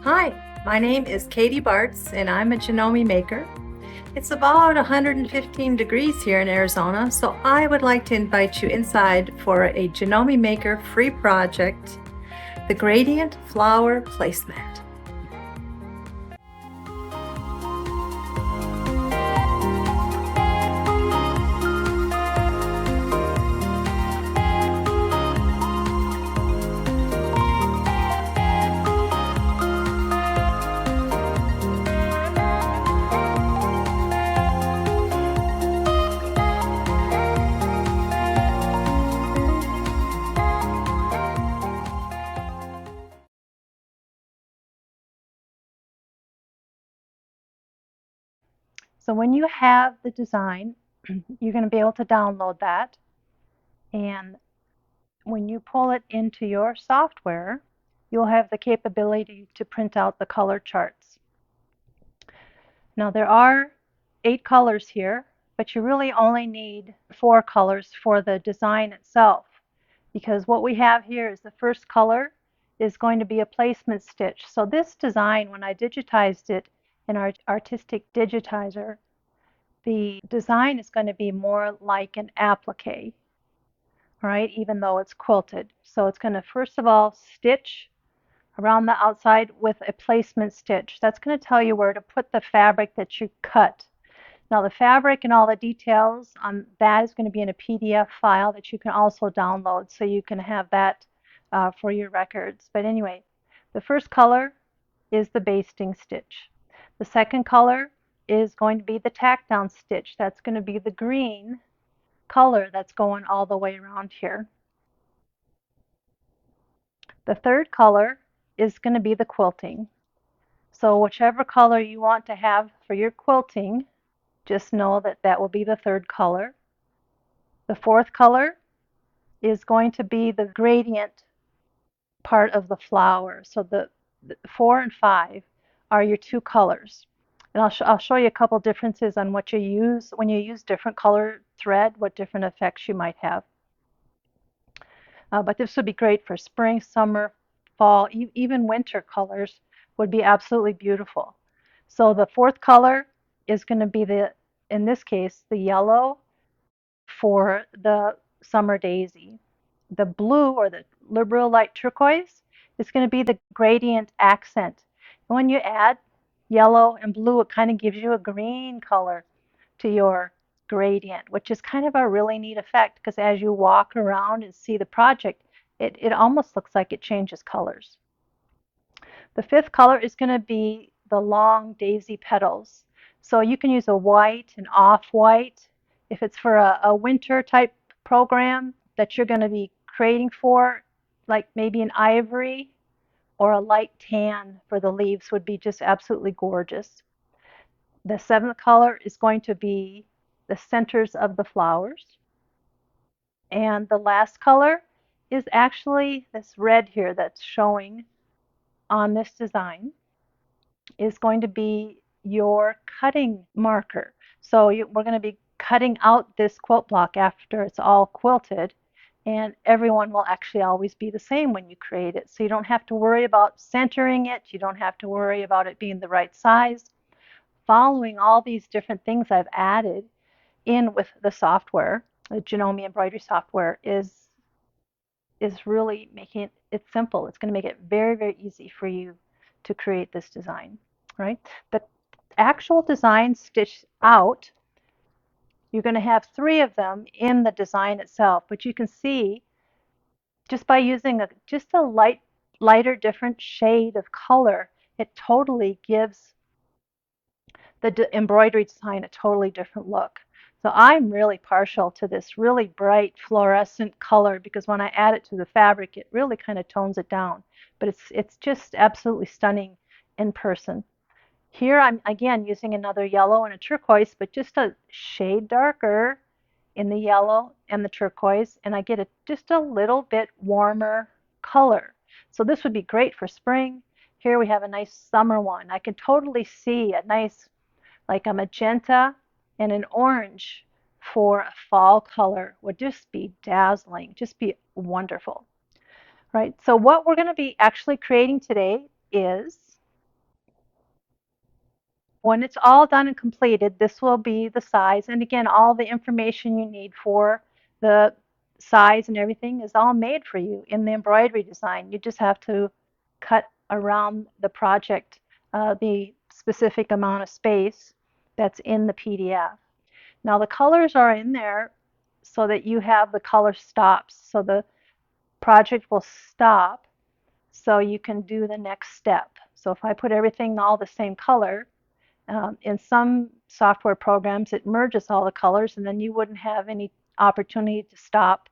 Hi, my name is Katie Bartz and I'm a Janome Maker. It's about 115 degrees here in Arizona, so I would like to invite you inside for a Janome Maker free project, the Gradient Flower Placemat. So when you have the design, you're going to be able to download that, and when you pull it into your software, you'll have the capability to print out the color charts. Now there are 8 colors here, but you really only need 4 colors for the design itself, because what we have here is the first color is going to be a placement stitch. So this design, when I digitized it in our artistic digitizer, the design is going to be more like an applique, right? Even though it's quilted. So it's going to first of all stitch around the outside with a placement stitch. That's going to tell you where to put the fabric that you cut. Now the fabric and all the details on that is going to be in a PDF file that you can also download, so you can have that for your records. But anyway, the first color is the basting stitch. The second color is going to be the tack down stitch. That's going to be the green color that's going all the way around here. The third color is going to be the quilting. So whichever color you want to have for your quilting, just know that that will be the third color. The fourth color is going to be the gradient part of the flower. So the 4 and 5 are your 2 colors. And I'll show you a couple differences on what you use when you use different color thread, what different effects you might have. But this would be great for spring, summer, fall, even winter colors would be absolutely beautiful. So the fourth color is going to be in this case, the yellow for the summer daisy. The blue, or the liberal light turquoise, is going to be the gradient accent. And when you add yellow and blue, it kind of gives you a green color to your gradient, which is kind of a really neat effect, because as you walk around and see the project, it almost looks like it changes colors. The fifth color is going to be the long daisy petals. So you can use a white, an off-white, if it's for a winter type program that you're going to be creating for, like maybe an ivory or a light tan for the leaves would be just absolutely gorgeous. The seventh color is going to be the centers of the flowers. And the last color is actually this red here that's showing on this design, is going to be your cutting marker. So we're going to be cutting out this quilt block after it's all quilted, and everyone will actually always be the same when you create it. So you don't have to worry about centering it. You don't have to worry about it being the right size. Following all these different things I've added in with the software, the Janome embroidery software, is really making it simple. It's going to make it very, very easy for you to create this design, right? The actual design stitched out, you're going to have 3 of them in the design itself, but you can see just by using just a lighter, different shade of color, it totally gives the embroidery design a totally different look. So I'm really partial to this really bright fluorescent color, because when I add it to the fabric, it really kind of tones it down. But it's just absolutely stunning in person. Here I'm again using another yellow and a turquoise, but just a shade darker in the yellow and the turquoise, and I get just a little bit warmer color. So this would be great for spring. Here we have a nice summer one. I can totally see a nice, like a magenta and an orange for a fall color would just be dazzling, just be wonderful, right? So what we're going to be actually creating today is When it's all done and completed, this will be the size. And again, all the information you need for the size and everything is all made for you in the embroidery design. You just have to cut around the project the specific amount of space that's in the PDF. Now the colors are in there so that you have the color stops. So the project will stop so you can do the next step. So if I put everything all the same color, in some software programs, it merges all the colors, and then you wouldn't have any opportunity to stop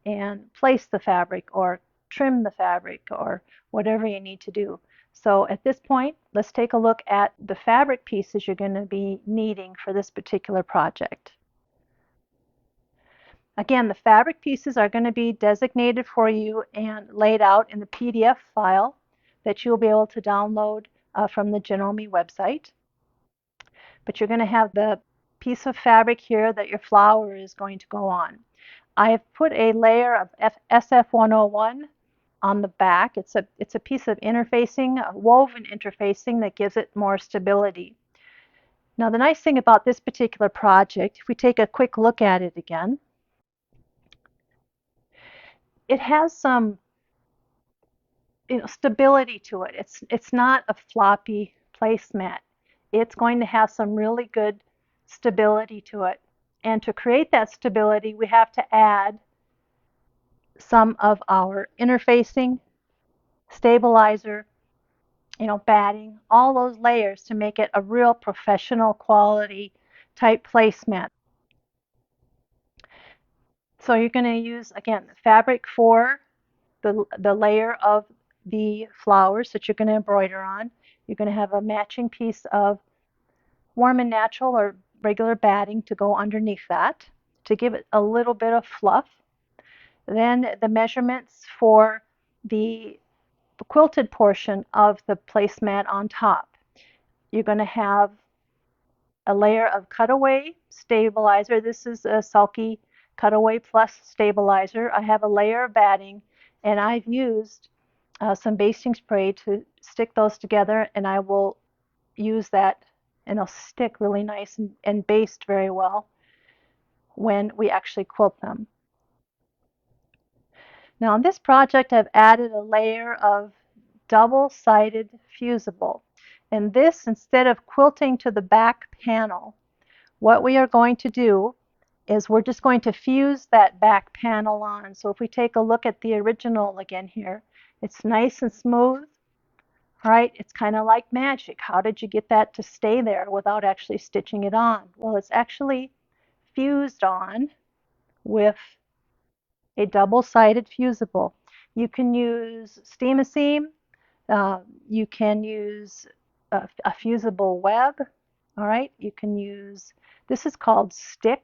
and place the fabric or trim the fabric or whatever you need to do. So at this point, let's take a look at the fabric pieces you're going to be needing for this particular project. Again, the fabric pieces are going to be designated for you and laid out in the PDF file that you'll be able to download from the Janome website. But you're going to have the piece of fabric here that your flower is going to go on. I have put a layer of SF101 on the back. It's a piece of interfacing, woven interfacing that gives it more stability. Now the nice thing about this particular project, if we take a quick look at it again, it has some stability to it. It's not a floppy placemat. It's going to have some really good stability to it. And to create that stability, we have to add some of our interfacing, stabilizer, batting, all those layers to make it a real professional quality type placemat. So you're going to use, again, fabric for the layer of the flowers that you're going to embroider on. You're going to have a matching piece of warm and natural or regular batting to go underneath that to give it a little bit of fluff. Then the measurements for the quilted portion of the placemat on top. You're going to have a layer of cutaway stabilizer. This is a sulky cutaway plus stabilizer. I have a layer of batting, and I've used some basting spray to stick those together, and I will use that, and it'll stick really nice and baste very well when we actually quilt them. Now on this project, I've added a layer of double-sided fusible. And this, instead of quilting to the back panel, what we are going to do is we're just going to fuse that back panel on. So if we take a look at the original again here, it's nice and smooth. All right, it's kind of like magic. How did you get that to stay there without actually stitching it on? Well, it's actually fused on with a double-sided fusible. You can use steam a seam. You can use a fusible web. All right, you can use, this is called stick.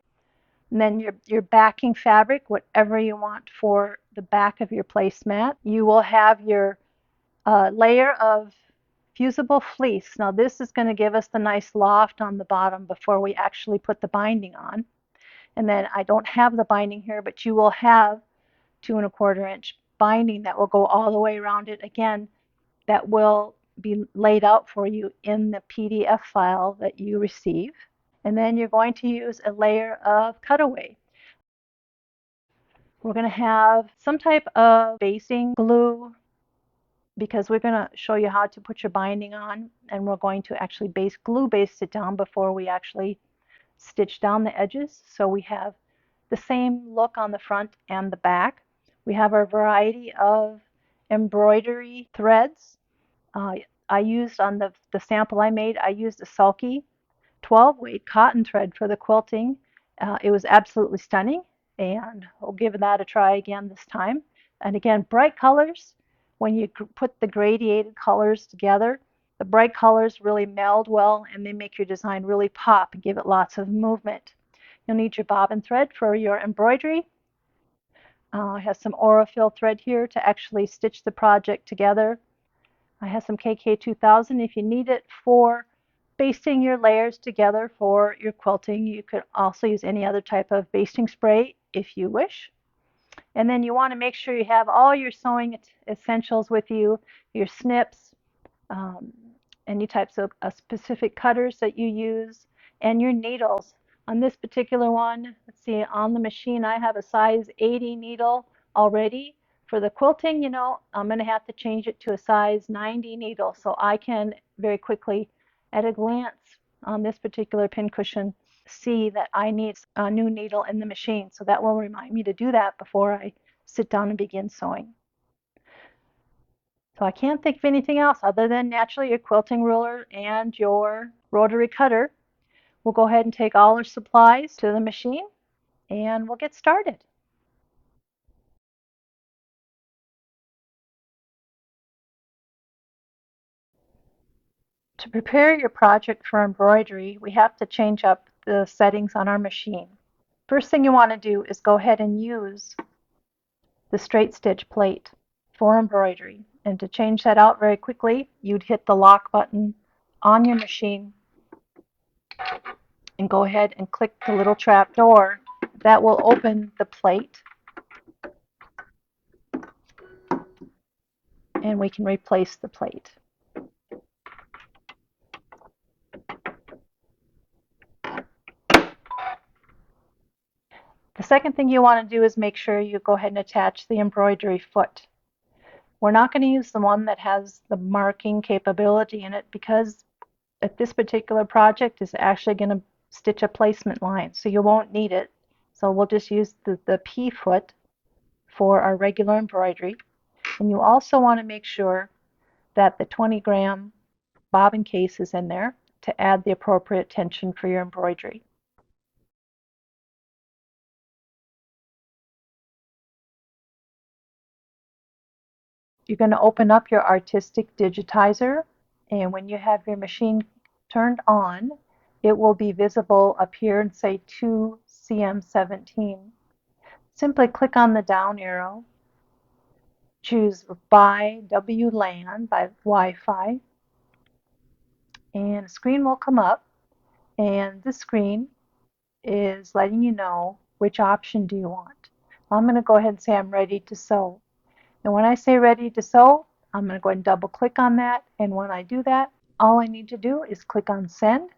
And then your backing fabric, whatever you want for the back of your placemat. You will have your layer of fusible fleece. Now this is going to give us the nice loft on the bottom before we actually put the binding on. And then I don't have the binding here, but you will have 2 1/4 inch binding that will go all the way around it. Again, that will be laid out for you in the PDF file that you receive. And then you're going to use a layer of cutaway. We're going to have some type of basting glue because we're going to show you how to put your binding on, and we're going to actually glue baste it down before we actually stitch down the edges. So we have the same look on the front and the back. We have our variety of embroidery threads. I used on the sample I made, I used a sulky 12-weight cotton thread for the quilting. It was absolutely stunning, and we'll give that a try again this time. And again, bright colors. When you put the gradiated colors together, the bright colors really meld well, and they make your design really pop and give it lots of movement. You'll need your bobbin thread for your embroidery. I have some Aurifil thread here to actually stitch the project together. I have some KK2000 if you need it for basting your layers together for your quilting. You could also use any other type of basting spray if you wish. And then you want to make sure you have all your sewing essentials with you, your snips, any types of specific cutters that you use, and your needles. On this particular one, let's see, on the machine I have a size 80 needle already. For the quilting, I'm going to have to change it to a size 90 needle so I can very quickly, at a glance on this particular pincushion, see that I need a new needle in the machine. So that will remind me to do that before I sit down and begin sewing. So I can't think of anything else other than naturally your quilting ruler and your rotary cutter. We'll go ahead and take all our supplies to the machine and we'll get started. To prepare your project for embroidery, we have to change up the settings on our machine. First thing you want to do is go ahead and use the straight stitch plate for embroidery. And to change that out very quickly, you'd hit the lock button on your machine and go ahead and click the little trap door that will open the plate, and we can replace the plate. The second thing you want to do is make sure you go ahead and attach the embroidery foot. We're not going to use the one that has the marking capability in it because at this particular project is actually going to stitch a placement line, so you won't need it. So we'll just use the P foot for our regular embroidery. And you also want to make sure that the 20-gram bobbin case is in there to add the appropriate tension for your embroidery. You're going to open up your artistic digitizer, and when you have your machine turned on, it will be visible up here and say 2CM17. Simply click on the down arrow, choose by WLAN, by Wi-Fi, and a screen will come up, and this screen is letting you know which option do you want. I'm going to go ahead and say I'm ready to sew. And when I say ready to sew, I'm going to go ahead and double click on that. And when I do that, all I need to do is click on send.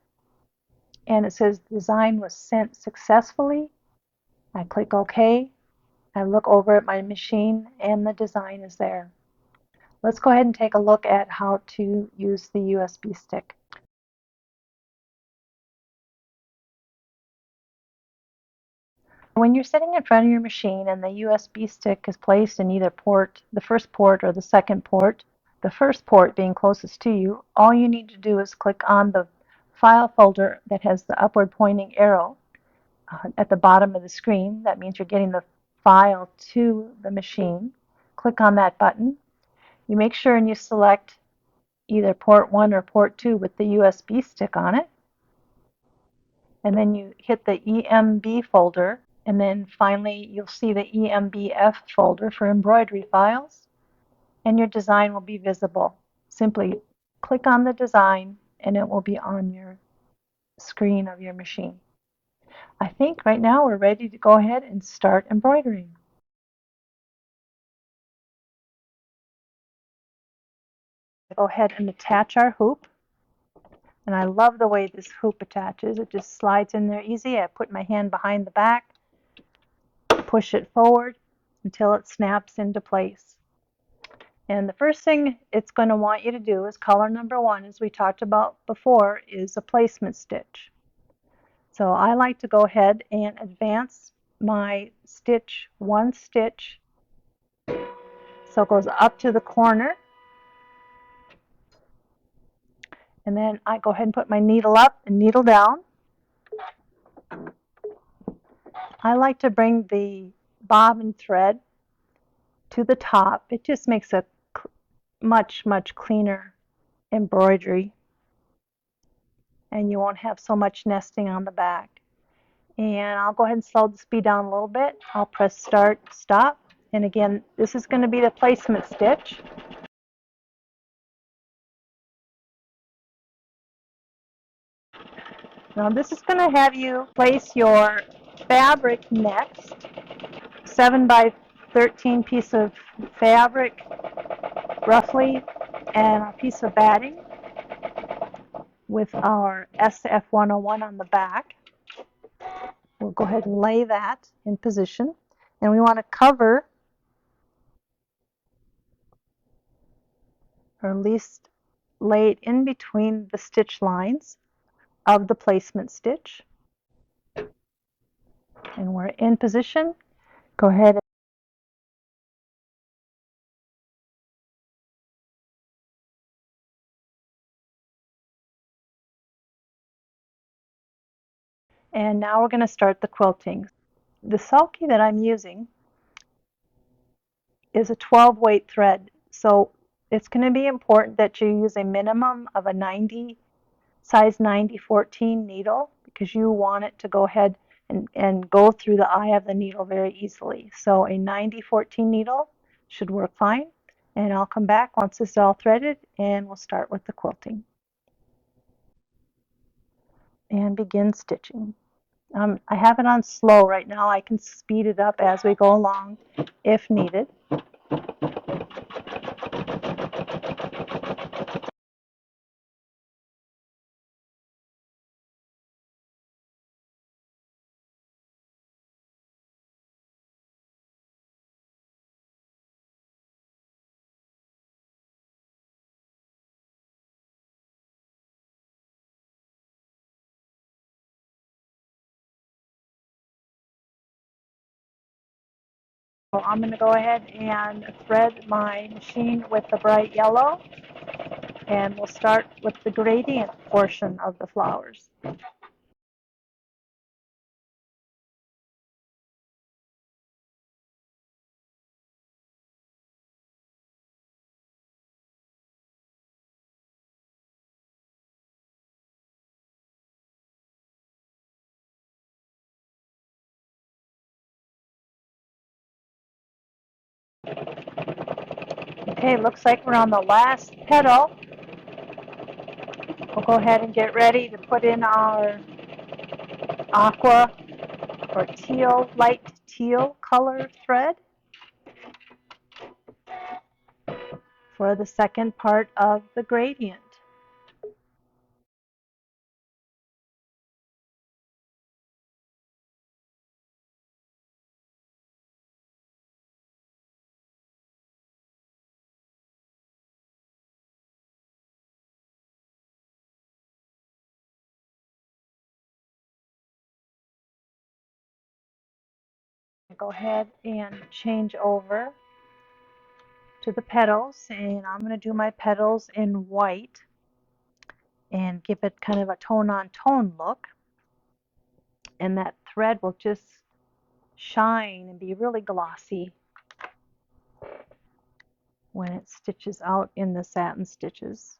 And it says design was sent successfully. I click OK. I look over at my machine and the design is there. Let's go ahead and take a look at how to use the USB stick. When you're sitting in front of your machine and the USB stick is placed in either port, the first port or the second port, the first port being closest to you, all you need to do is click on the file folder that has the upward pointing arrow at the bottom of the screen. That means you're getting the file to the machine. Click on that button. You make sure and you select either port 1 or port 2 with the USB stick on it. And then you hit the EMB folder. And then finally, you'll see the EMBF folder for embroidery files, and your design will be visible. Simply click on the design, and it will be on your screen of your machine. I think right now we're ready to go ahead and start embroidering. Go ahead and attach our hoop. And I love the way this hoop attaches. It just slides in there easy. I put my hand behind the back, push it forward until it snaps into place. And the first thing it's going to want you to do is color number 1, as we talked about before, is a placement stitch. So I like to go ahead and advance my stitch 1 stitch so it goes up to the corner. And then I go ahead and put my needle up and needle down. I like to bring the bobbin thread to the top. It just makes a much cleaner embroidery, and you won't have so much nesting on the back. And I'll go ahead and slow the speed down a little bit. I'll press start, stop, and again, this is going to be the placement stitch. Now this is going to have you place your fabric next, 7 by 13 piece of fabric roughly, and a piece of batting. with our SF101 on the back. We'll go ahead and lay that in position. And we want to cover, or at least lay it in between the stitch lines of the placement stitch. And we're in position. Go ahead and now we're going to start the quilting. The sulky that I'm using is a 12 weight thread, so it's going to be important that you use a minimum of a 90 size 90-14 needle, because you want it to go ahead and go through the eye of the needle very easily. So a 90-14 needle should work fine, and I'll come back once this is all threaded and we'll start with the quilting and begin stitching. I have it on slow right now. I can speed it up as we go along if needed. So I'm going to go ahead and thread my machine with the bright yellow, and we'll start with the gradient portion of the flowers. Okay, looks like we're on the last petal. We'll go ahead and get ready to put in our aqua or teal, light teal color thread for the second part of the gradient. Go ahead and change over to the petals, and I'm going to do my petals in white and give it kind of a tone on tone look, and that thread will just shine and be really glossy when it stitches out in the satin stitches.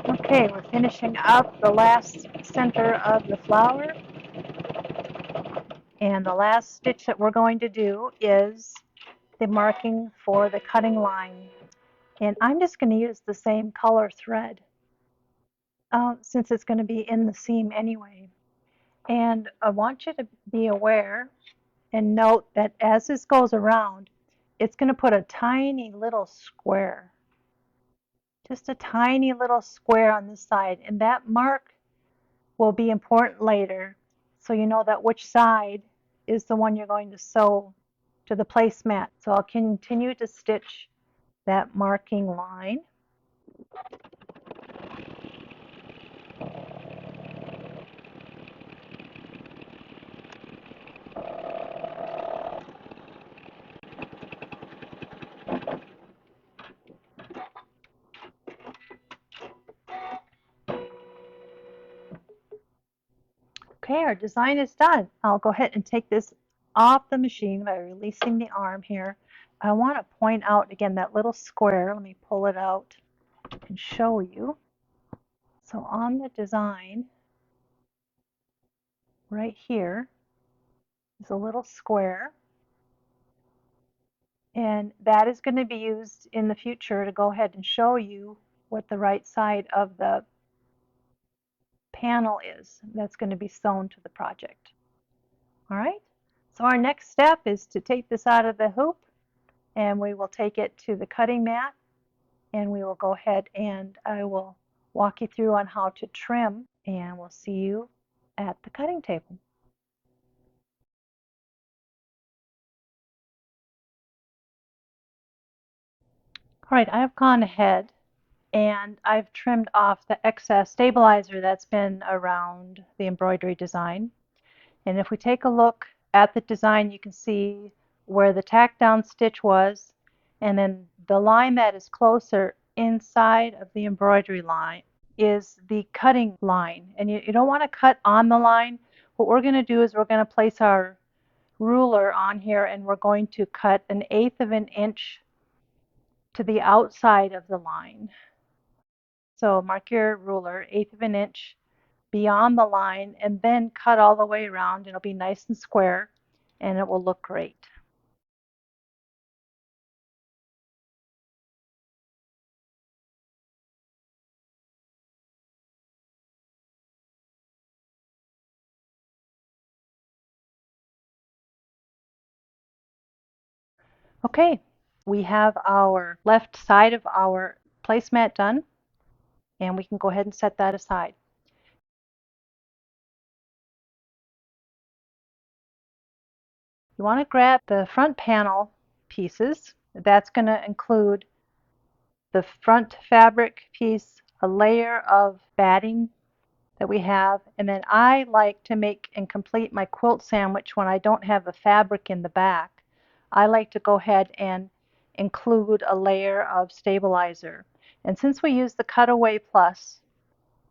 Okay, we're finishing up the last center of the flower, and the last stitch that we're going to do is the marking for the cutting line. And I'm just going to use the same color thread since it's going to be in the seam anyway. And I want you to be aware and note that as this goes around, it's going to put a tiny little square, just a tiny little square on this side, and that mark will be important later, so you know that which side is the one you're going to sew to the placemat. So I'll continue to stitch that marking line. Okay, our design is done. I'll go ahead and take this off the machine by releasing the arm here. I want to point out again that little square. Let me pull it out and show you. So on the design, right here, is a little square, and that is going to be used in the future to go ahead and show you what the right side of the panel is that's going to be sewn to the project. All right, so our next step is to take this out of the hoop, and we will take it to the cutting mat, and we will go ahead and I will walk you through on how to trim, and we'll see you at the cutting table. All right, I've gone ahead and I've trimmed off the excess stabilizer that's been around the embroidery design. And if we take a look at the design, you can see where the tack down stitch was, and then the line that is closer inside of the embroidery line is the cutting line. And you don't want to cut on the line. What we're going to do is we're going to place our ruler on here, and we're going to cut 1/8 of an inch to the outside of the line. So mark your ruler 1/8 of an inch beyond the line, and then cut all the way around. It'll be nice and square, and it will look great. Okay, we have our left side of our placemat done, and we can go ahead and set that aside. You want to grab the front panel pieces. That's going to include the front fabric piece, a layer of batting that we have, and then I like to make and complete my quilt sandwich when I don't have a fabric in the back. I like to go ahead and include a layer of stabilizer. And since we use the cutaway plus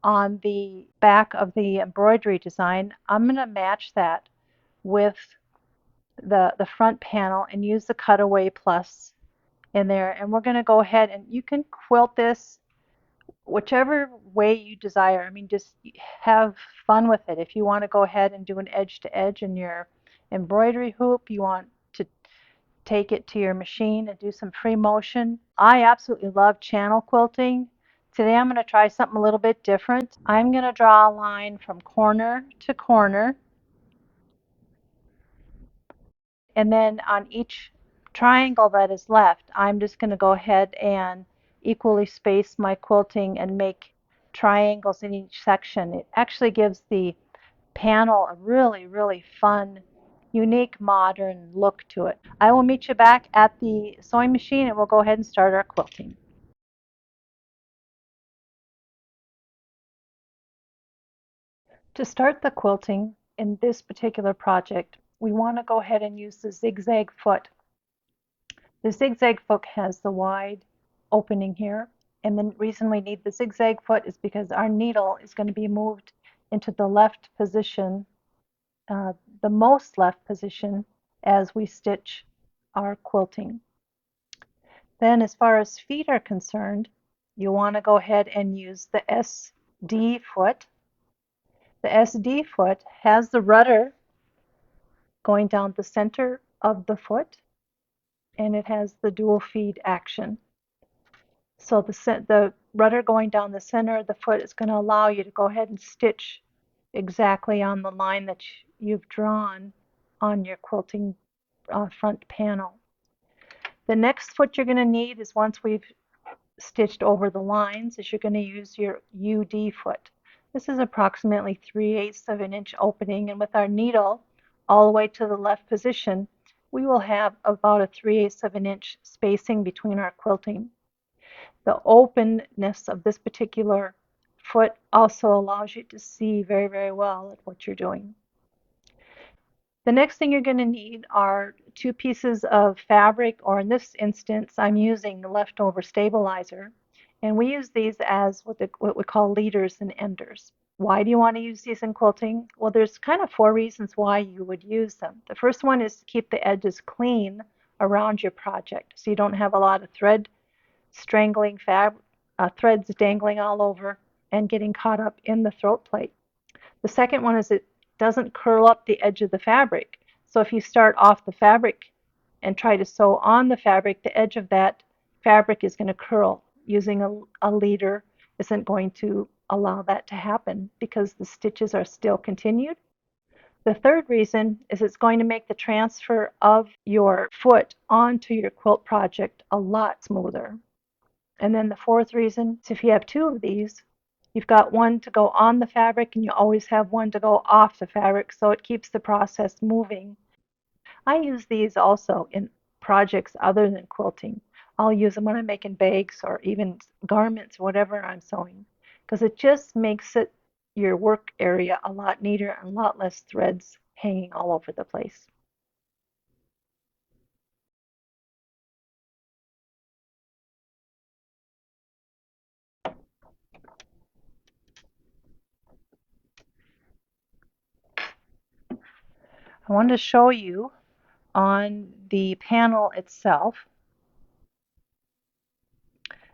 on the back of the embroidery design, I'm going to match that with the front panel and use the cutaway plus in there. And we're going to go ahead and you can quilt this whichever way you desire. I mean, just have fun with it. If you want to go ahead and do an edge to edge in your embroidery hoop, you want to take it to your machine and do some free motion. I absolutely love channel quilting. Today I'm going to try something a little bit different. I'm going to draw a line from corner to corner, and then on each triangle that is left, I'm just going to go ahead and equally space my quilting and make triangles in each section. It actually gives the panel a really, really fun, unique, modern look to it. I will meet you back at the sewing machine and we'll go ahead and start our quilting. To start the quilting in this particular project, we want to go ahead and use the zigzag foot. The zigzag foot has the wide opening here, and the reason we need the zigzag foot is because our needle is going to be moved into the left position, the most left position, as we stitch our quilting. Then as far as feet are concerned, you want to go ahead and use the SD foot. The SD foot has the rudder going down the center of the foot, and it has the dual feed action. So the rudder going down the center of the foot is going to allow you to go ahead and stitch exactly on the line that you've drawn on your quilting front panel. The next foot you're going to need is, once we've stitched over the lines, is you're going to use your UD foot. This is approximately 3/8 of an inch opening, and with our needle all the way to the left position, we will have about a 3/8 of an inch spacing between our quilting. The openness of this particular foot also allows you to see very, very well at what you're doing. The next thing you're going to need are 2 pieces of fabric, or in this instance, I'm using the leftover stabilizer. And we use these as what we call leaders and enders. Why do you want to use these in quilting? Well, there's kind of 4 reasons why you would use them. The first one is to keep the edges clean around your project, so you don't have a lot of thread strangling threads dangling all over, and getting caught up in the throat plate. The second one is it doesn't curl up the edge of the fabric. So if you start off the fabric and try to sew on the fabric, the edge of that fabric is going to curl. Using a leader isn't going to allow that to happen because the stitches are still continued. The third reason is it's going to make the transfer of your foot onto your quilt project a lot smoother. And then the fourth reason is if you have two of these, you've got one to go on the fabric and you always have one to go off the fabric, so it keeps the process moving. I use these also in projects other than quilting. I'll use them when I'm making bags or even garments, whatever I'm sewing, because it just makes it your work area a lot neater and a lot less threads hanging all over the place. I wanted to show you on the panel itself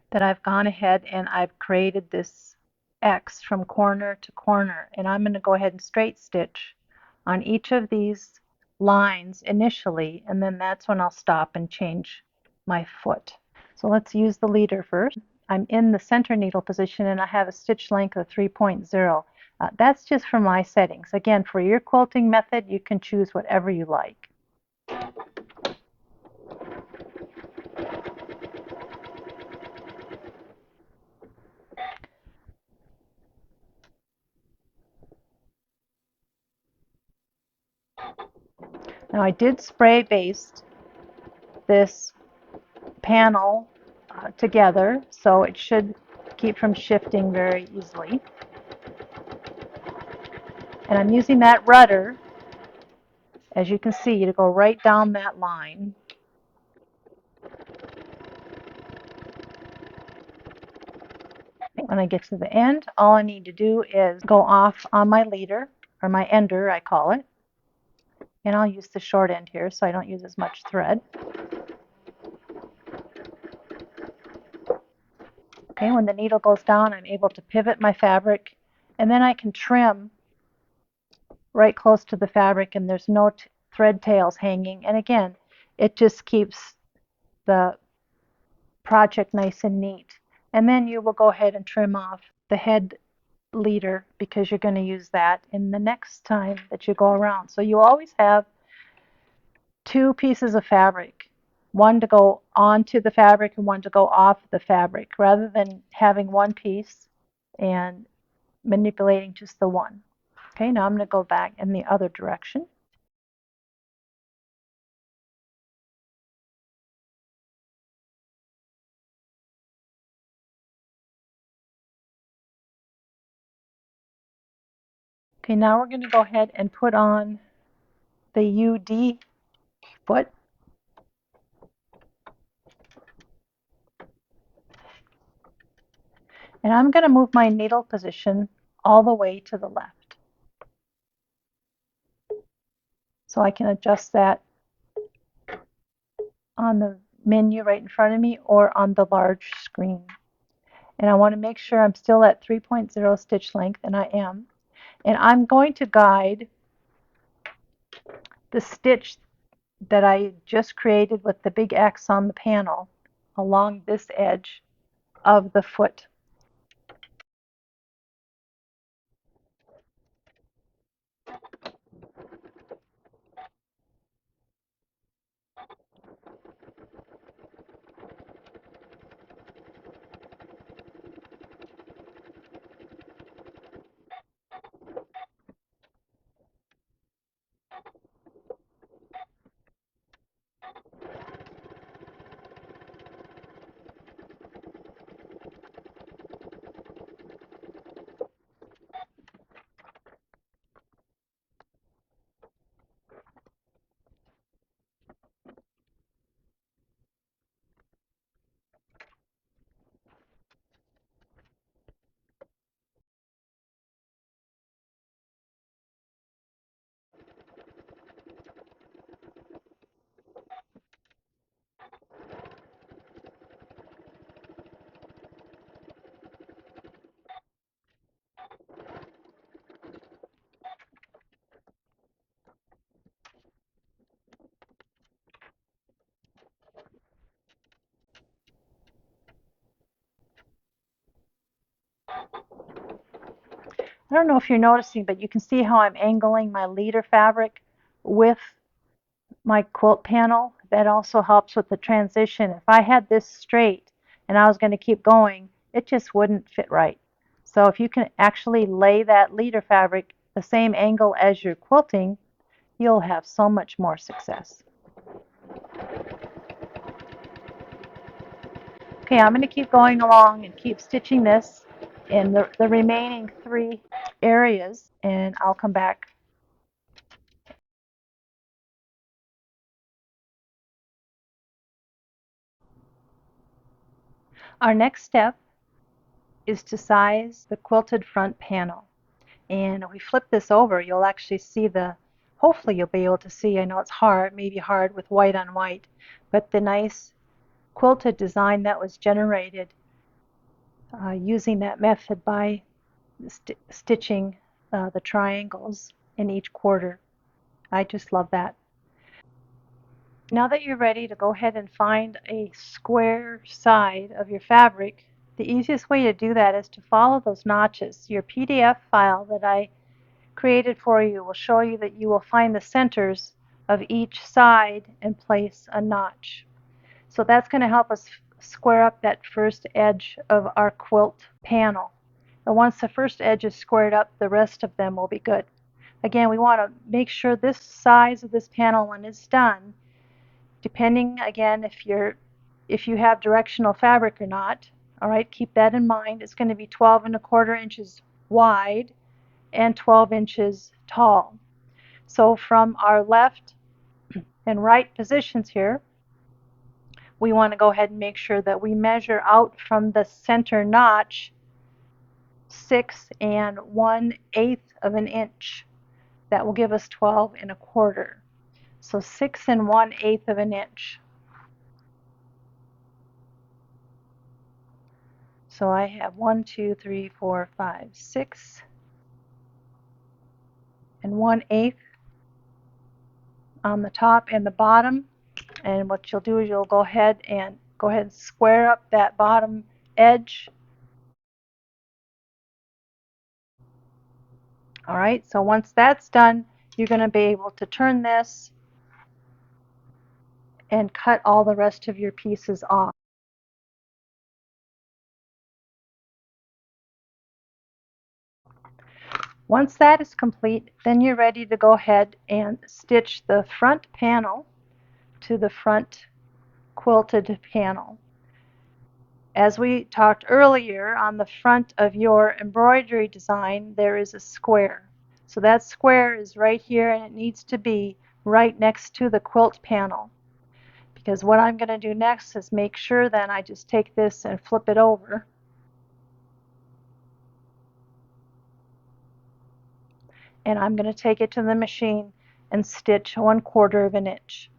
that I've gone ahead and I've created this X from corner to corner, and I'm going to go ahead and straight stitch on each of these lines initially, and then that's when I'll stop and change my foot. So let's use the leader first. I'm in the center needle position and I have a stitch length of 3.0. That's just for my settings. Again, for your quilting method, you can choose whatever you like. Now I did spray baste this panel together, so it should keep from shifting very easily. And I'm using that rudder, as you can see, to go right down that line. When I get to the end, all I need to do is go off on my leader, or my ender I call it, and I'll use the short end here so I don't use as much thread. Okay, when the needle goes down, I'm able to pivot my fabric, and then I can trim right close to the fabric and there's no thread tails hanging. And again, it just keeps the project nice and neat. And then you will go ahead and trim off the head leader because you're going to use that in the next time that you go around. So you always have two pieces of fabric, one to go onto the fabric and one to go off the fabric, rather than having one piece and manipulating just the one. Okay, now I'm going to go back in the other direction. Okay, now we're going to go ahead and put on the UD foot. And I'm going to move my needle position all the way to the left. So I can adjust that on the menu right in front of me or on the large screen. And I want to make sure I'm still at 3.0 stitch length, and I am. And I'm going to guide the stitch that I just created with the big X on the panel along this edge of the foot. I don't know if you're noticing, but you can see how I'm angling my leader fabric with my quilt panel. That also helps with the transition. If I had this straight and I was going to keep going, it just wouldn't fit right. So if you can actually lay that leader fabric the same angle as you're quilting, you'll have so much more success. Okay, I'm going to keep going along and keep stitching this in the remaining 3 areas, and I'll come back. Our next step is to size the quilted front panel. And if we flip this over, you'll actually see hopefully you'll be able to see, I know it's hard, maybe hard with white on white, but the nice quilted design that was generated using that method by stitching the triangles in each quarter. I just love that. Now that you're ready to go ahead and find a square side of your fabric, the easiest way to do that is to follow those notches. Your PDF file that I created for you will show you that you will find the centers of each side and place a notch. So that's going to help us square up that first edge of our quilt panel. And once the first edge is squared up, the rest of them will be good. Again, we want to make sure this size of this panel when it's done, depending again if you have directional fabric or not. All right, keep that in mind. It's going to be 12¼ inches wide and 12 inches tall. So from our left and right positions here, we want to go ahead and make sure that we measure out from the center notch 6 1/8 of an inch. That will give us 12¼ So 6 1/8 of an inch. So I have 1, 2, 3, 4, 5, 6 1/8 on the top and the bottom. And what you'll do is you'll go ahead and square up that bottom edge. All right, so once that's done, you're going to be able to turn this and cut all the rest of your pieces off. Once that is complete, then you're ready to go ahead and stitch the front panel to the front quilted panel. As we talked earlier, on the front of your embroidery design, there is a square. So that square is right here, and it needs to be right next to the quilt panel. Because what I'm going to do next is make sure then I just take this and flip it over. And I'm going to take it to the machine and stitch 1/4 of an inch.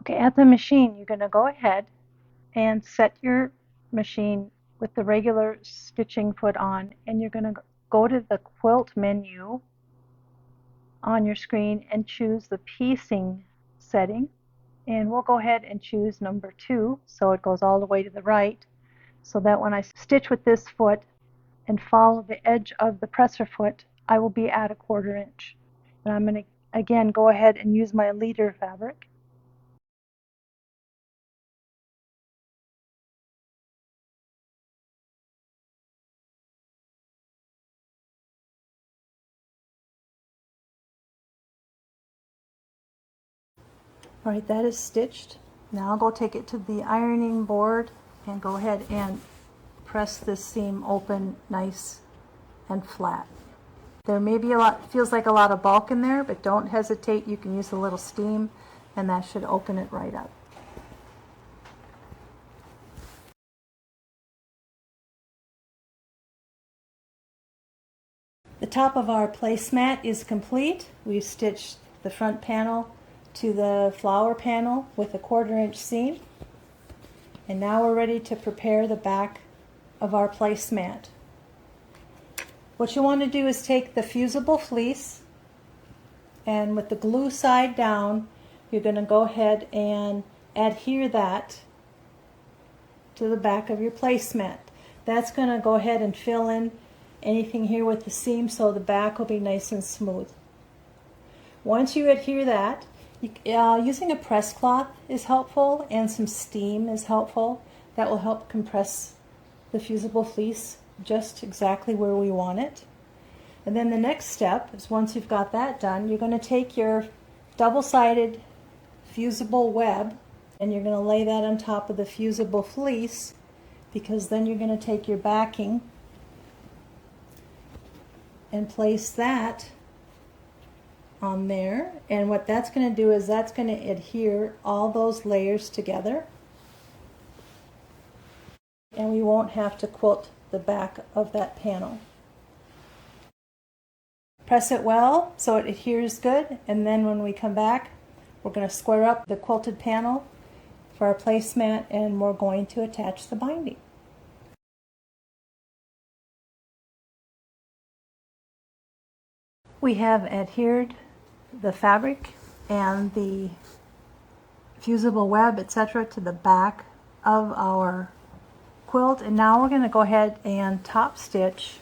Okay, at the machine, you're going to go ahead and set your machine with the regular stitching foot on, and you're going to go to the quilt menu on your screen and choose the piecing setting. And we'll go ahead and choose number 2, so it goes all the way to the right, so that when I stitch with this foot and follow the edge of the presser foot, I will be at 1/4 inch. And I'm going to again go ahead and use my leader fabric. All right, that is stitched. Now I'll go take it to the ironing board and go ahead and press this seam open nice and flat. There may be feels like a lot of bulk in there, but don't hesitate. You can use a little steam and that should open it right up. The top of our placemat is complete. We've stitched the front panel to the flower panel with a 1/4 inch seam. And now we're ready to prepare the back of our placemat. What you want to do is take the fusible fleece, and with the glue side down, you're going to go ahead and adhere that to the back of your placemat. That's going to go ahead and fill in anything here with the seam so the back will be nice and smooth. Once you adhere that, using a press cloth is helpful, and some steam is helpful. That will help compress the fusible fleece just exactly where we want it. And then the next step is, once you've got that done, you're going to take your double-sided fusible web and you're going to lay that on top of the fusible fleece, because then you're going to take your backing and place that on there. And what that's going to do is that's going to adhere all those layers together, and we won't have to quilt the back of that panel. Press it well so it adheres good, and then when we come back, we're going to square up the quilted panel for our placemat, and we're going to attach the binding. We have adhered the fabric and the fusible web, etc., to the back of our quilt, and now we're going to go ahead and top stitch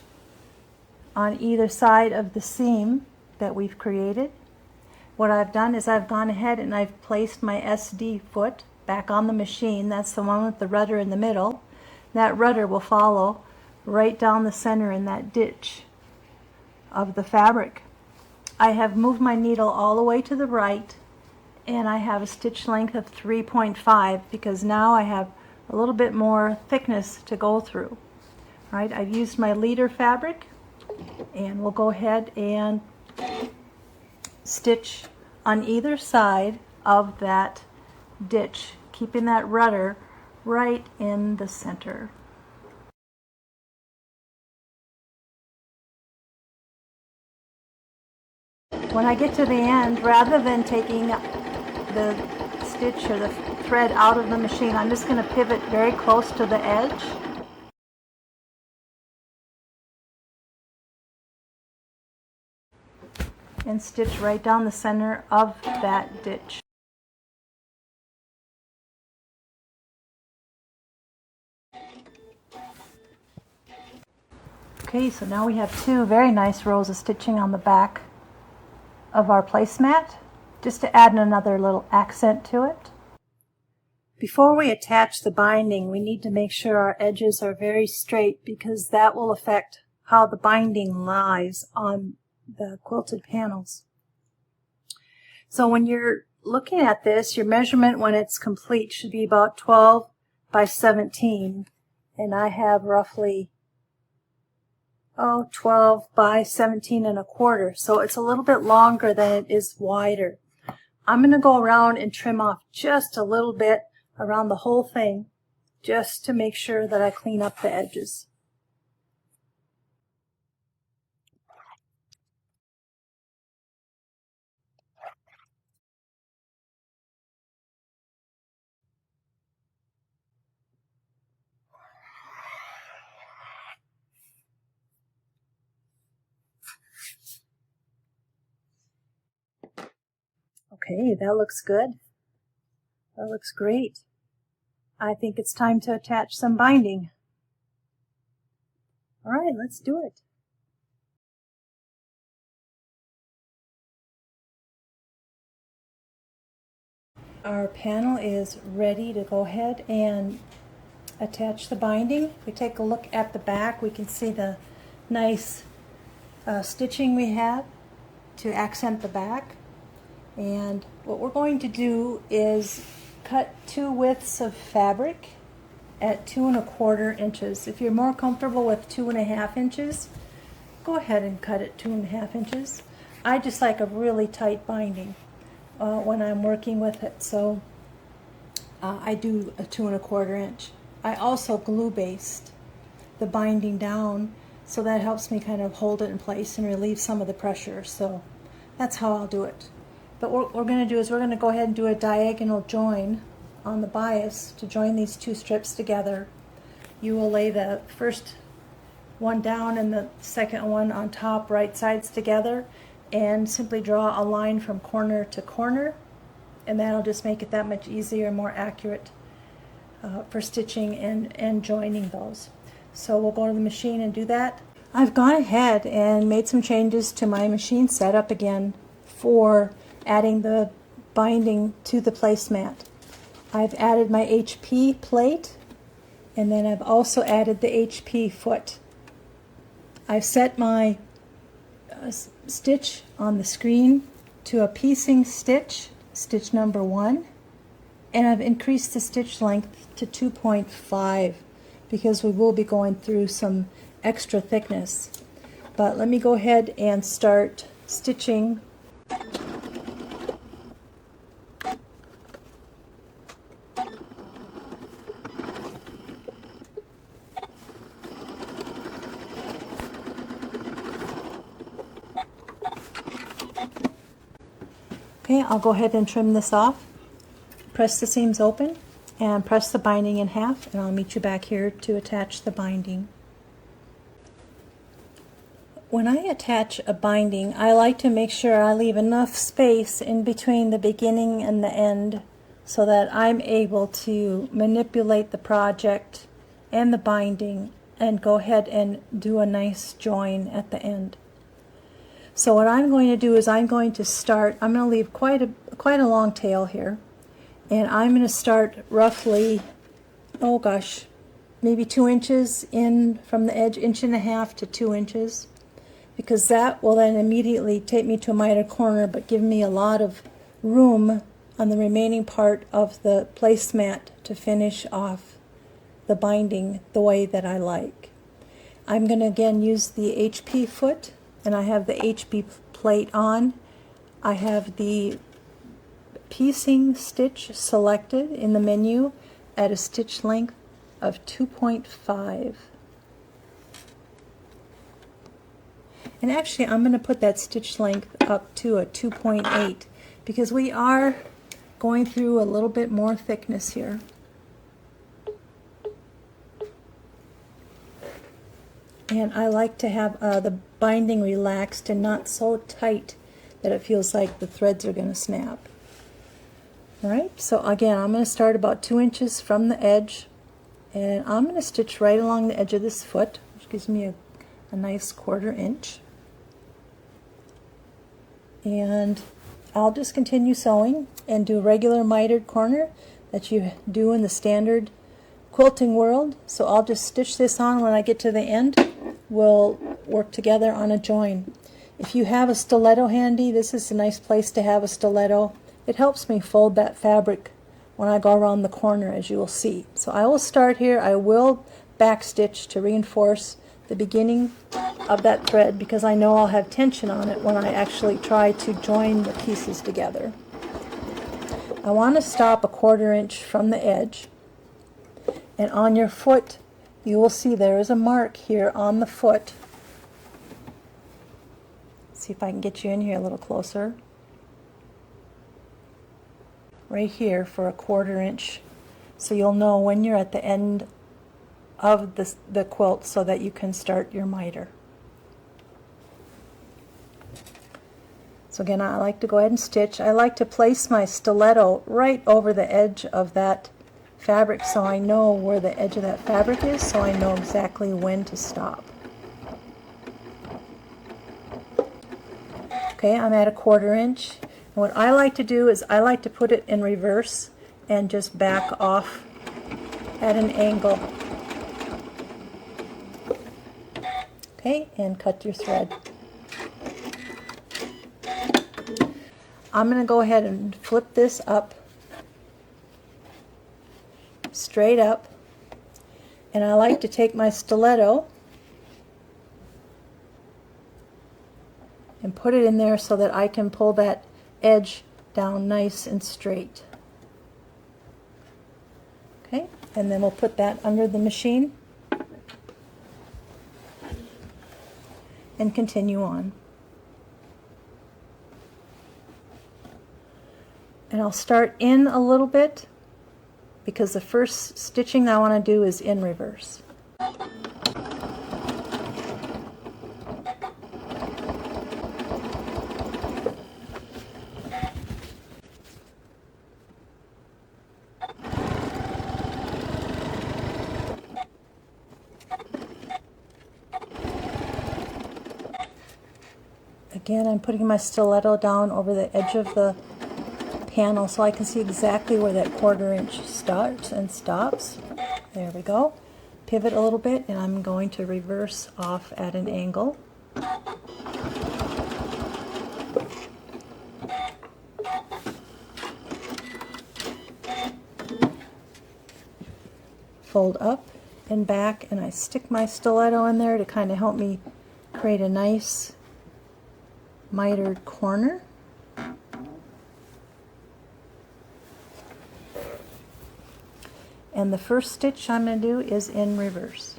on either side of the seam that we've created. What I've done is I've gone ahead and I've placed my SD foot back on the machine. That's the one with the rudder in the middle. That rudder will follow right down the center in that ditch of the fabric. I have moved my needle all the way to the right, and I have a stitch length of 3.5 because now I have a little bit more thickness to go through. All right, I've used my leader fabric, and we'll go ahead and stitch on either side of that ditch, keeping that rudder right in the center. When I get to the end, rather than taking the stitch or the thread out of the machine, I'm just going to pivot very close to the edge. And stitch right down the center of that ditch. Okay, so now we have two very nice rows of stitching on the back of our placemat, just to add another little accent to it. Before we attach the binding, we need to make sure our edges are very straight, because that will affect how the binding lies on the quilted panels. So when you're looking at this, your measurement when it's complete should be about 12 by 17, and I have roughly 12 by 17 and a quarter, so it's a little bit longer than it is wider. I'm going to go around and trim off just a little bit around the whole thing, just to make sure that I clean up the edges. Okay, that looks good. That looks great. I think it's time to attach some binding. All right, let's do it. Our panel is ready to go ahead and attach the binding. If we take a look at the back, we can see the nice stitching we have to accent the back. And what we're going to do is cut two widths of fabric at 2 1/4 inches. If you're more comfortable with 2 1/2 inches, go ahead and cut it 2 1/2 inches. I just like a really tight binding when I'm working with it, so I do a 2 1/4 inch. I also glue baste the binding down, so that helps me kind of hold it in place and relieve some of the pressure. So that's how I'll do it. But what we're going to do is we're going to go ahead and do a diagonal join on the bias to join these two strips together. You will lay the first one down and the second one on top, right sides together, and simply draw a line from corner to corner, and that'll just make it that much easier and more accurate for stitching and joining those. So we'll go to the machine and do that. I've gone ahead and made some changes to my machine setup again for adding the binding to the placemat. I've added my HP plate, and then I've also added the HP foot. I've set my stitch on the screen to a piecing stitch, stitch number 1, and I've increased the stitch length to 2.5 because we will be going through some extra thickness. But let me go ahead and start stitching. Okay, I'll go ahead and trim this off. Press the seams open and press the binding in half, and I'll meet you back here to attach the binding. When I attach a binding, I like to make sure I leave enough space in between the beginning and the end so that I'm able to manipulate the project and the binding and go ahead and do a nice join at the end. So what I'm going to do is I'm going to leave quite a long tail here, and I'm going to start roughly, oh gosh, maybe 2 inches in from the edge, 1.5 inches to 2 inches, because that will then immediately take me to a mitered corner but give me a lot of room on the remaining part of the placemat to finish off the binding the way that I like. I'm going to again use the HP foot, and I have the HP plate on. I have the piecing stitch selected in the menu at a stitch length of 2.5. And actually I'm going to put that stitch length up to a 2.8 because we are going through a little bit more thickness here. And I like to have the binding relaxed and not so tight that it feels like the threads are going to snap. Alright, so again I'm going to start about 2 inches from the edge, and I'm going to stitch right along the edge of this foot, which gives me a nice 1/4 inch. And I'll just continue sewing and do a regular mitered corner that you do in the standard quilting world. So I'll just stitch this on. When I get to the end, we'll work together on a join. If you have a stiletto handy, this is a nice place to have a stiletto. It helps me fold that fabric when I go around the corner, as you will see. So I will start here. I will backstitch to reinforce the beginning of that thread because I know I'll have tension on it when I actually try to join the pieces together. I want to stop a 1/4 inch from the edge, and on your foot you will see there is a mark here on the foot. See if I can get you in here a little closer. Right here for a 1/4 inch, so you'll know when you're at the end of the quilt so that you can start your miter. So again, I like to go ahead and stitch. I like to place my stiletto right over the edge of that fabric so I know where the edge of that fabric is, so I know exactly when to stop. Okay, I'm at a 1/4 inch. And what I like to do is I like to put it in reverse and just back off at an angle. Okay, and cut your thread. I'm going to go ahead and flip this up, straight up, and I like to take my stiletto and put it in there so that I can pull that edge down nice and straight. Okay, and then we'll put that under the machine and continue on. And I'll start in a little bit because the first stitching I want to do is in reverse. Again, I'm putting my stiletto down over the edge of the panel so I can see exactly where that 1/4 inch starts and stops. There we go. Pivot a little bit, and I'm going to reverse off at an angle. Fold up and back, and I stick my stiletto in there to kind of help me create a nice mitered corner. And the first stitch I'm going to do is in reverse.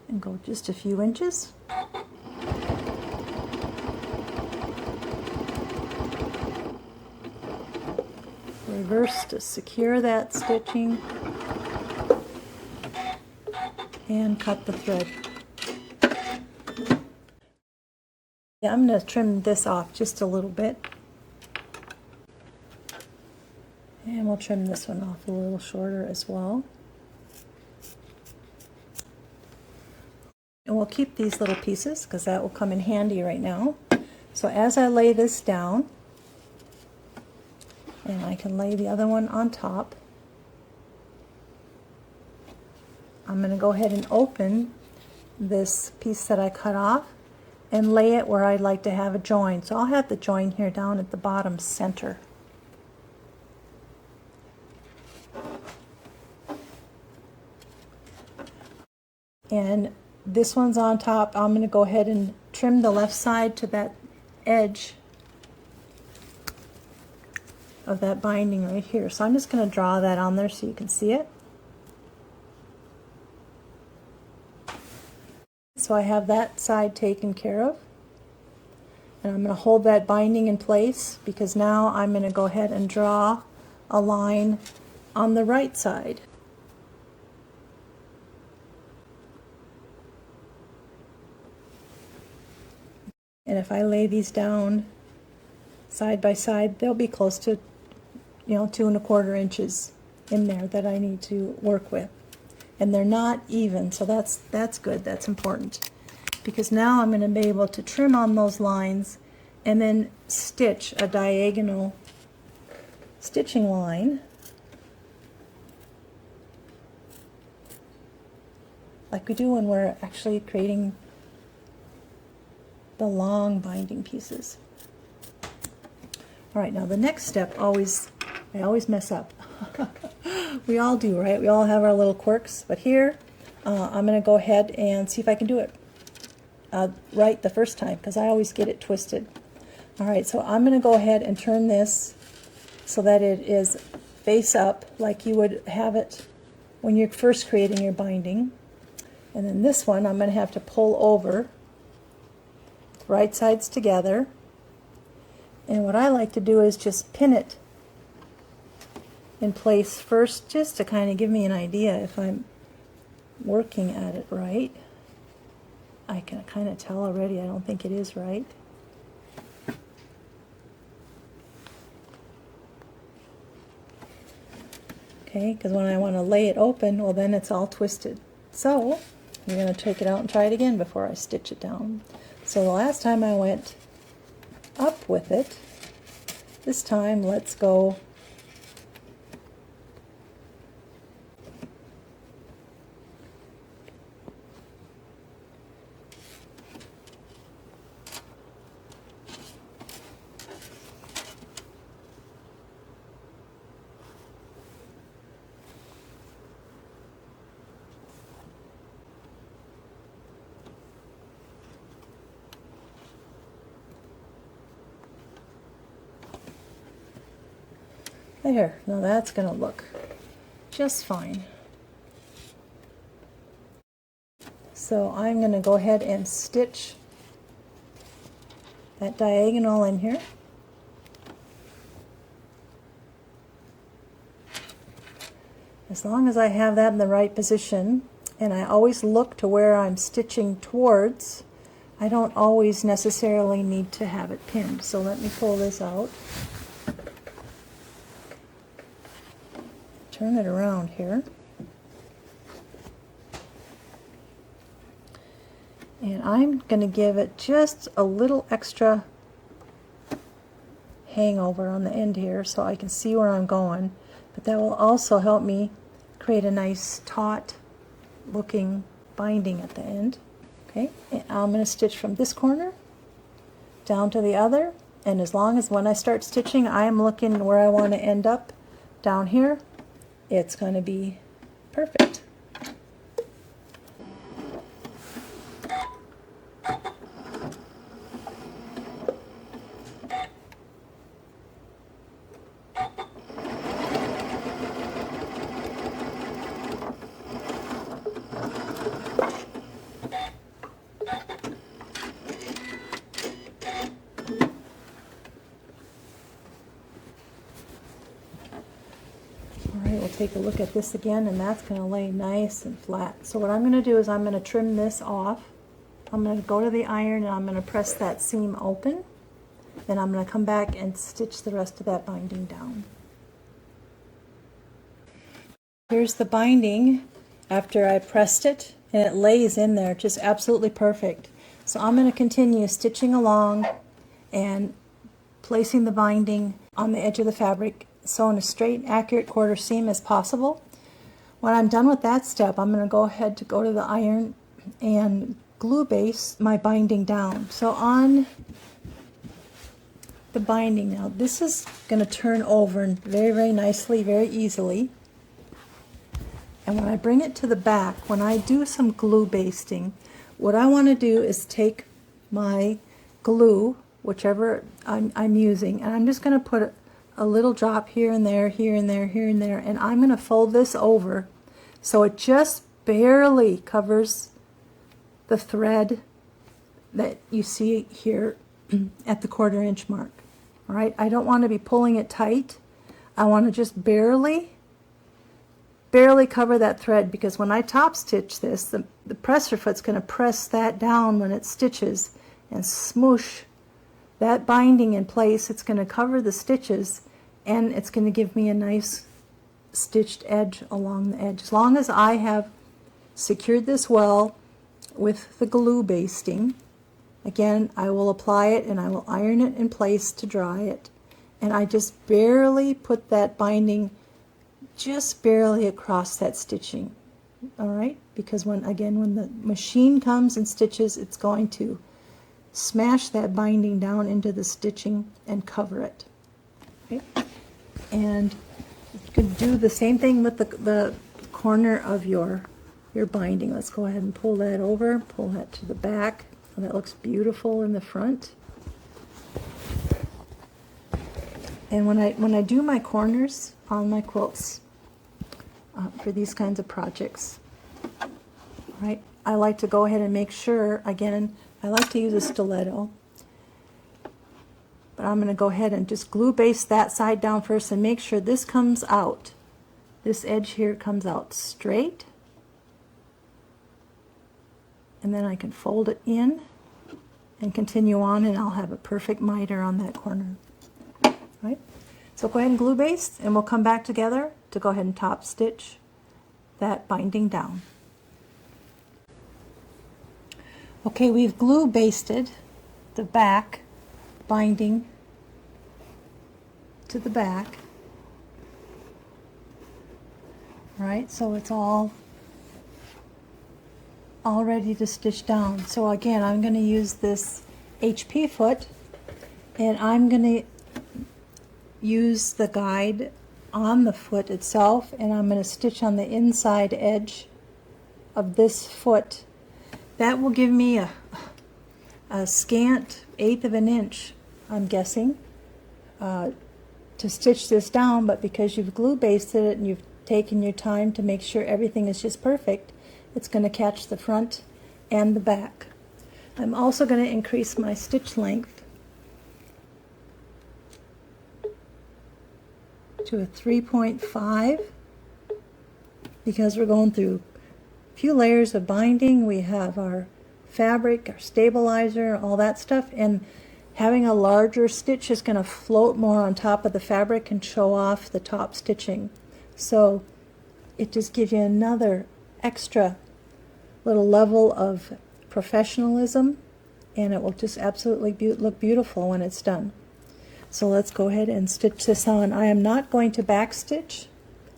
And go just a few inches. Reverse to secure that stitching and cut the thread. Yeah, I'm going to trim this off just a little bit. And we'll trim this one off a little shorter as well. And we'll keep these little pieces because that will come in handy right now. So as I lay this down, and I can lay the other one on top, I'm going to go ahead and open this piece that I cut off and lay it where I'd like to have a join. So I'll have the join here down at the bottom center. And this one's on top. I'm going to go ahead and trim the left side to that edge of that binding right here. So I'm just going to draw that on there so you can see it. So I have that side taken care of. And I'm going to hold that binding in place because now I'm going to go ahead and draw a line on the right side. And if I lay these down side by side, they'll be close to, 2¼ inches in there that I need to work with. And they're not even, so that's good, that's important. Because now I'm going to be able to trim on those lines and then stitch a diagonal stitching line like we do when we're actually creating the long binding pieces. All right, now the next step, I always mess up. We all do, right? We all have our little quirks, but here I'm going to go ahead and see if I can do it right the first time because I always get it twisted. All right, so I'm going to go ahead and turn this so that it is face up like you would have it when you're first creating your binding. And then this one I'm going to have to pull over, right sides together. And what I like to do is just pin it in place first just to kind of give me an idea if I'm working at it right. I can kind of tell already I don't think it is right. Okay, because when I want to lay it open, well then it's all twisted. So we're going to take it out and try it again before I stitch it down. So the last time I went up with it, this time let's go there. Now that's going to look just fine. So I'm going to go ahead and stitch that diagonal in here. As long as I have that in the right position, and I always look to where I'm stitching towards, I don't always necessarily need to have it pinned. So let me pull this out. Turn it around here. And I'm going to give it just a little extra hangover on the end here so I can see where I'm going. But that will also help me create a nice taut looking binding at the end. Okay, and I'm going to stitch from this corner down to the other, and as long as when I start stitching I am looking where I want to end up down here, it's going to be perfect. We'll take a look at this again, and that's going to lay nice and flat. So what I'm going to do is I'm going to trim this off. I'm going to go to the iron and I'm going to press that seam open. Then I'm going to come back and stitch the rest of that binding down. Here's the binding after I pressed it, and it lays in there just absolutely perfect. So I'm going to continue stitching along and placing the binding on the edge of the fabric, sewing a straight, accurate quarter seam as possible. When I'm done with that step, I'm going to go ahead to go to the iron and glue base my binding down. So on the binding now, this is going to turn over very, very nicely, very easily. And when I bring it to the back, when I do some glue basting, what I want to do is take my glue, whichever I'm using, and I'm just going to put a little drop here and there, here and there, here and there, and I'm going to fold this over so it just barely covers the thread that you see here at the 1/4 inch mark. All right, I don't want to be pulling it tight. I want to just barely cover that thread, because when I top stitch this, the presser foot's going to press that down when it stitches and smoosh that binding in place. It's going to cover the stitches, and it's going to give me a nice stitched edge along the edge. As long as I have secured this well with the glue basting, again, I will apply it and I will iron it in place to dry it. And I just barely put that binding just barely across that stitching. All right, because when the machine comes and stitches, it's going to smash that binding down into the stitching and cover it. Okay? And you could do the same thing with the corner of your binding. Let's go ahead and pull that over, pull that to the back. Oh, that looks beautiful in the front. And when I do my corners on my quilts for these kinds of projects, right, I like to go ahead and make sure, again, I like to use a stiletto, but I'm going to go ahead and just glue base that side down first and make sure this comes out. This edge here comes out straight. And then I can fold it in and continue on, and I'll have a perfect miter on that corner. Right? So go ahead and glue base, and we'll come back together to go ahead and top stitch that binding down. Okay, we've glue basted the back binding to the back. Right, so it's all ready to stitch down. So again, I'm going to use this HP foot, and I'm going to use the guide on the foot itself, and I'm going to stitch on the inside edge of this foot. That will give me a scant 1/8 of an inch, I'm guessing, to stitch this down, but because you've glue basted it and you've taken your time to make sure everything is just perfect, it's going to catch the front and the back. I'm also going to increase my stitch length to a 3.5 because we're going through a few layers of binding. We have our fabric, our stabilizer, all that stuff, and having a larger stitch is going to float more on top of the fabric and show off the top stitching. So it just gives you another extra little level of professionalism, and it will just absolutely look beautiful when it's done. So let's go ahead and stitch this on. I am not going to back stitch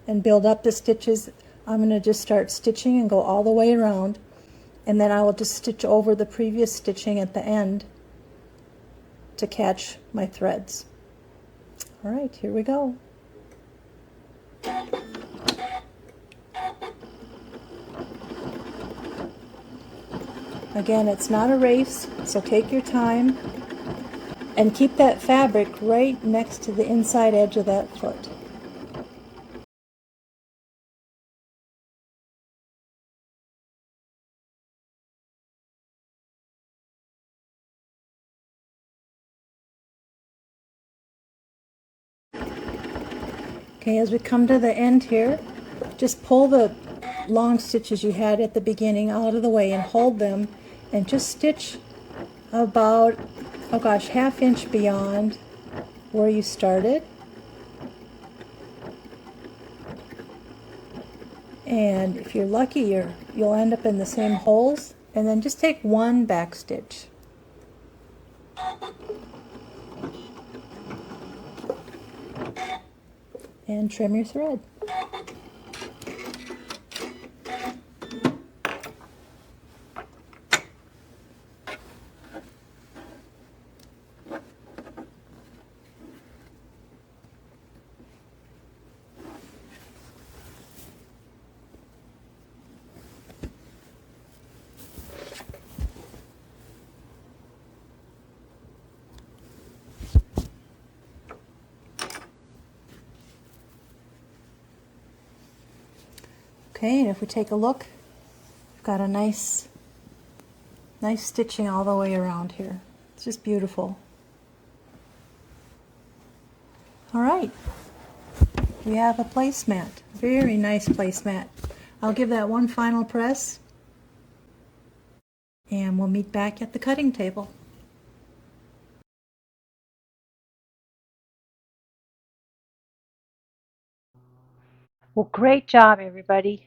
and build up the stitches. I'm going to just start stitching and go all the way around, and then I will just stitch over the previous stitching at the end to catch my threads. All right, here we go. Again, it's not a race, so take your time and keep that fabric right next to the inside edge of that foot. Okay, as we come to the end here, just pull the long stitches you had at the beginning out of the way and hold them, and just stitch about, oh gosh, ½ inch beyond where you started. And if you're lucky, you'll end up in the same holes, and then just take one back stitch. And trim your thread. Okay, and if we take a look, we've got a nice stitching all the way around here. It's just beautiful. All right, we have a placemat. Very nice placemat. I'll give that one final press, and we'll meet back at the cutting table. Well, great job, everybody.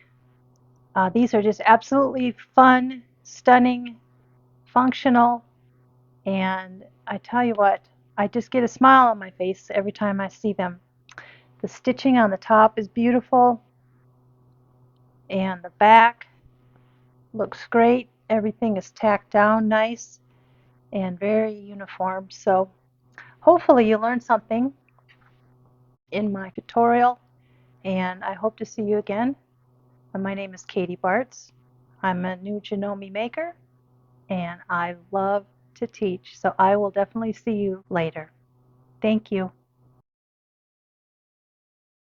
These are just absolutely fun, stunning, functional, and I tell you what, I just get a smile on my face every time I see them. The stitching on the top is beautiful, and the back looks great. Everything is tacked down nice and very uniform. So hopefully you learned something in my tutorial, and I hope to see you again. My name is Katie Bartz. I'm a new Janome maker, and I love to teach, so I will definitely see you later. Thank you.